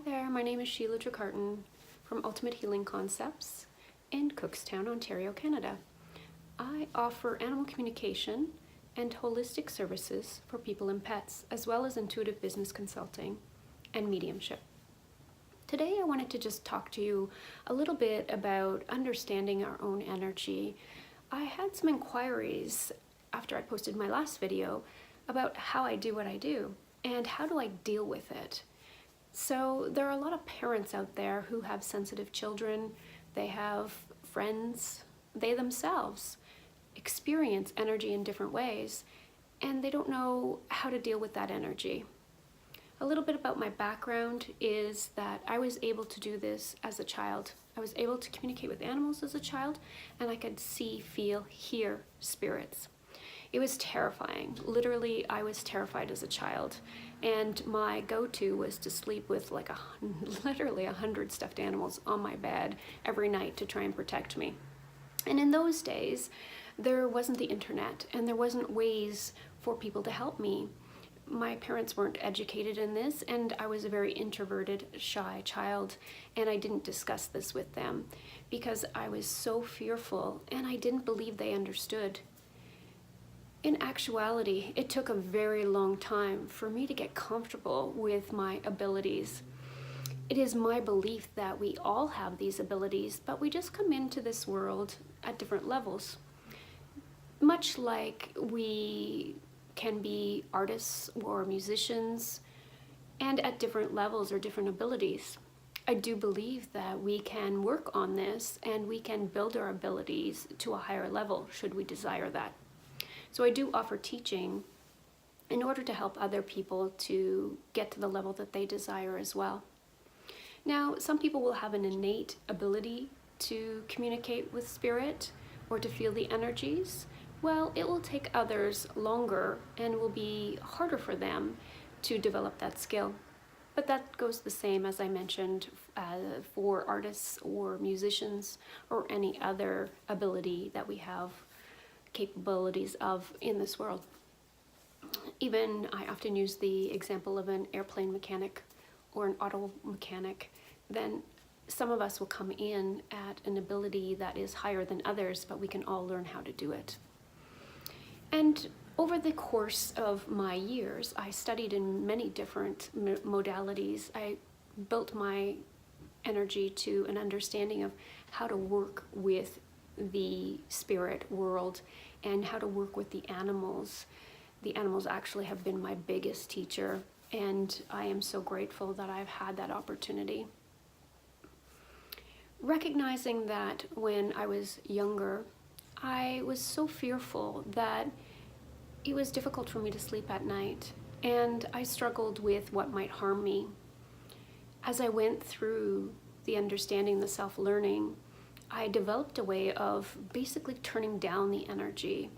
there, my name is Sheila Trecartin from Ultimate Healing Concepts in Cookstown, Ontario, Canada. I offer animal communication and holistic services for people and pets, as well as intuitive business consulting and mediumship. Today I wanted to just talk to you a little bit about understanding our own energy. I had some inquiries after I posted my last video about how I do what I do and how do I deal with it. So there are a lot of parents out there who have sensitive children, they have friends, they themselves experience energy in different ways, and they don't know how to deal with that energy. A little bit about my background is that I was able to do this as a child. I was able to communicate with animals as a child, and I could see, feel, hear spirits. It was terrifying. Literally, I was terrified as a child. And my go-to was to sleep with like literally 100 stuffed animals on my bed every night to try and protect me. And in those days, there wasn't the internet and there wasn't ways for people to help me. My parents weren't educated in this, and I was a very introverted, shy child, and I didn't discuss this with them because I was so fearful and I didn't believe they understood. In actuality, it took a very long time for me to get comfortable with my abilities. It is my belief that we all have these abilities, but we just come into this world at different levels. Much like we can be artists or musicians, and at different levels or different abilities. I do believe that we can work on this and we can build our abilities to a higher level should we desire that. So I do offer teaching in order to help other people to get to the level that they desire as well. Now, some people will have an innate ability to communicate with spirit or to feel the energies. Well, it will take others longer and will be harder for them to develop that skill. But that goes the same, as I mentioned, for artists or musicians or any other ability that we have capabilities of in this world. Even I often use the example of an airplane mechanic or an auto mechanic. Then some of us will come in at an ability that is higher than others, but we can all learn how to do it. And over the course of my years, I studied in many different modalities. I built my energy to an understanding of how to work with the spirit world and how to work with the animals. The animals actually have been my biggest teacher, and I am so grateful that I've had that opportunity. Recognizing that when I was younger, I was so fearful that it was difficult for me to sleep at night, and I struggled with what might harm me. As I went through the understanding, the self-learning, I developed a way of basically turning down the energy.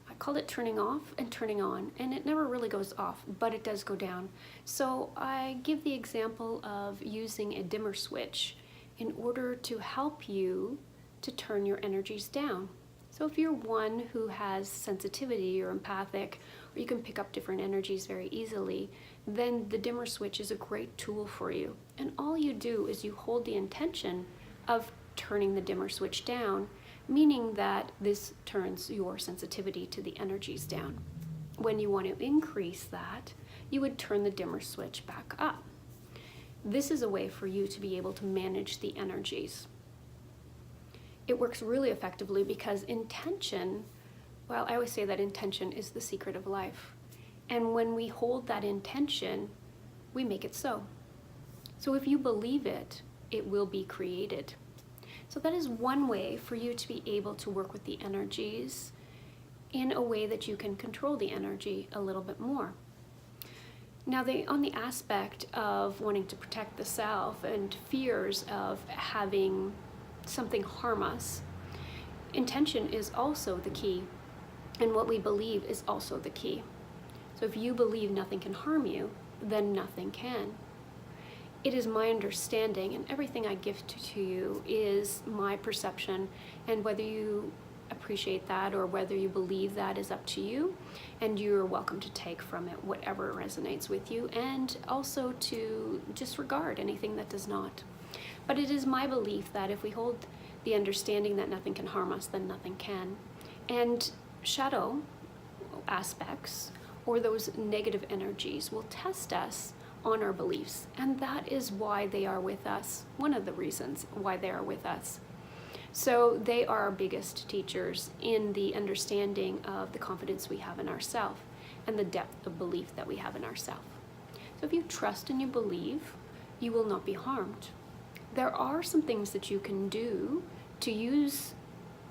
I call it turning off and turning on, and it never really goes off, but it does go down. So I give the example of using a dimmer switch in order to help you to turn your energies down. So if you're one who has sensitivity or empathic, or you can pick up different energies very easily, then the dimmer switch is a great tool for you. And all you do is you hold the intention of turning the dimmer switch down, meaning that this turns your sensitivity to the energies down. When you want to increase that, you would turn the dimmer switch back up. This is a way for you to be able to manage the energies. It works really effectively because intention, well, I always say that intention is the secret of life. And when we hold that intention, we make it so. So if you believe it, it will be created. So that is one way for you to be able to work with the energies in a way that you can control the energy a little bit more. Now, on the aspect of wanting to protect the self and fears of having something harm us, intention is also the key, and what we believe is also the key. So if you believe nothing can harm you, then nothing can. It is my understanding, and everything I give to you is my perception, and whether you appreciate that or whether you believe that is up to you, and you're welcome to take from it whatever resonates with you, and also to disregard anything that does not. But it is my belief that if we hold the understanding that nothing can harm us, then nothing can. And shadow aspects or those negative energies will test us on our beliefs, and that is why they are with us, one of the reasons why they are with us. So they are our biggest teachers in the understanding of the confidence we have in ourselves and the depth of belief that we have in ourselves. So if you trust and you believe, you will not be harmed. There are some things that you can do to use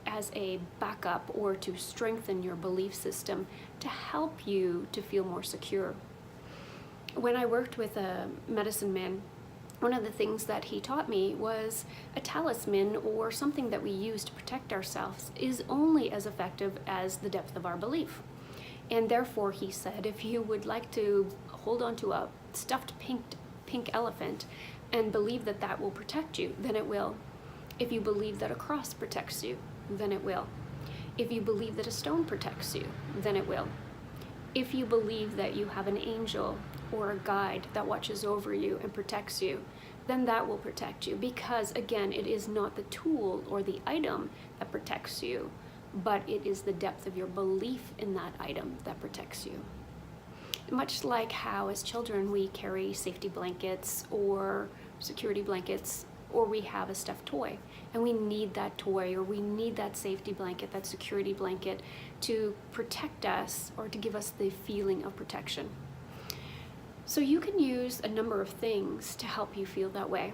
as a backup or to strengthen your belief system to help you to feel more secure. When I worked with a medicine man, one of the things that he taught me was a talisman, or something that we use to protect ourselves, is only as effective as the depth of our belief. And therefore, he said, if you would like to hold on to a stuffed pink elephant and believe that that will protect you, then it will. If you believe that a cross protects you, then it will. If you believe that a stone protects you, then it will. If you believe that you have an angel or a guide that watches over you and protects you, then that will protect you, because again, it is not the tool or the item that protects you, but it is the depth of your belief in that item that protects you. Much like how as children we carry safety blankets or security blankets, or we have a stuffed toy and we need that toy or we need that safety blanket, that security blanket to protect us or to give us the feeling of protection. So you can use a number of things to help you feel that way.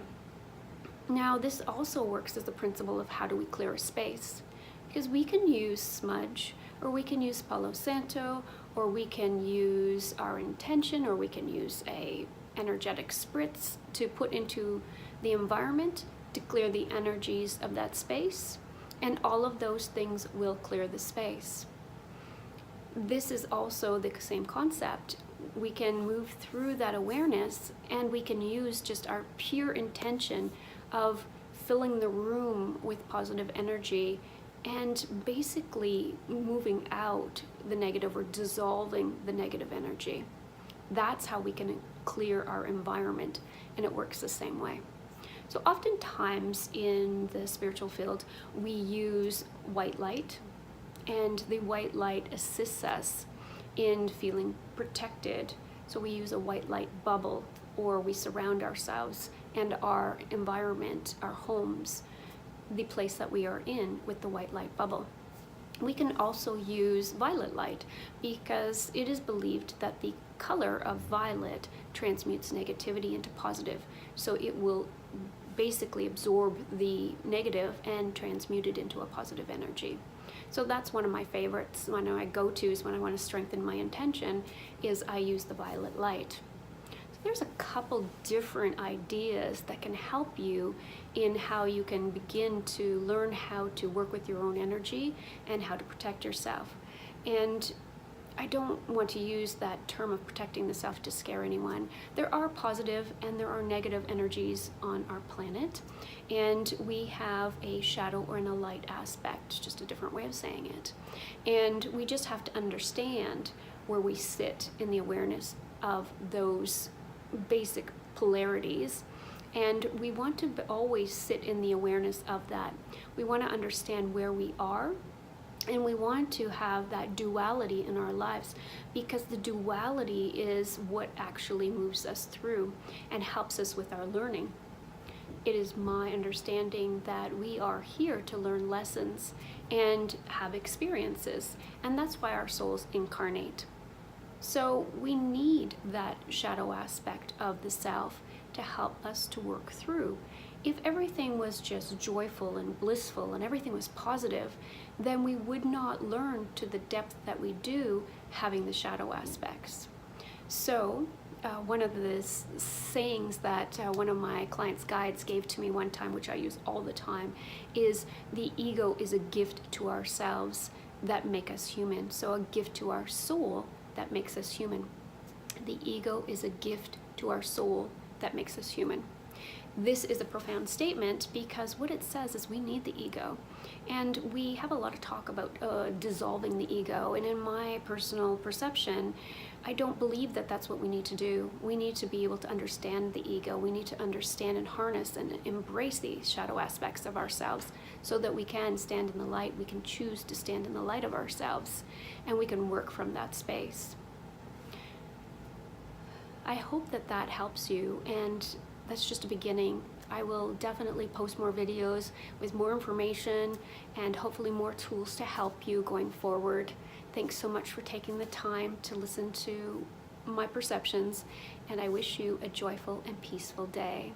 Now, this also works as the principle of how do we clear a space, because we can use smudge, or we can use Palo Santo, or we can use our intention, or we can use a energetic spritz to put into the environment to clear the energies of that space, and all of those things will clear the space. This is also the same concept. We can move through that awareness, and we can use just our pure intention of filling the room with positive energy and basically moving out the negative or dissolving the negative energy. That's how we can clear our environment, and it works the same way. So oftentimes in the spiritual field, we use white light, and the white light assists us in feeling protected. So we use a white light bubble, or we surround ourselves and our environment, our homes, the place that we are in, with the white light bubble. We can also use violet light, because it is believed that the color of violet transmutes negativity into positive. So it will basically absorb the negative and transmute it into a positive energy. So that's one of my favorites. One of my go-tos when I want to strengthen my intention is I use the violet light. So there's a couple different ideas that can help you in how you can begin to learn how to work with your own energy and how to protect yourself. And I don't want to use that term of protecting the self to scare anyone. There are positive and there are negative energies on our planet, and we have a shadow or a light aspect, just a different way of saying it. And we just have to understand where we sit in the awareness of those basic polarities. And we want to always sit in the awareness of that. We want to understand where we are, and we want to have that duality in our lives, because the duality is what actually moves us through and helps us with our learning. It is my understanding that we are here to learn lessons and have experiences, and that's why our souls incarnate. So we need that shadow aspect of the self to help us to work through. If everything was just joyful and blissful and everything was positive, then we would not learn to the depth that we do having the shadow aspects. So one of the sayings that one of my clients' guides gave to me one time, which I use all the time, is the ego is a gift to ourselves that make us human. So a gift to our soul that makes us human. The ego is a gift to our soul that makes us human. this is a profound statement because what it says is we need the ego. And we have a lot of talk about dissolving the ego. And in my personal perception, I don't believe that that's what we need to do. We need to be able to understand the ego. We need to understand and harness and embrace these shadow aspects of ourselves so that we can stand in the light. We can choose to stand in the light of ourselves, and we can work from that space. I hope that that helps you, and that's just a beginning. I will definitely post more videos with more information and hopefully more tools to help you going forward. Thanks so much for taking the time to listen to my perceptions, and I wish you a joyful and peaceful day.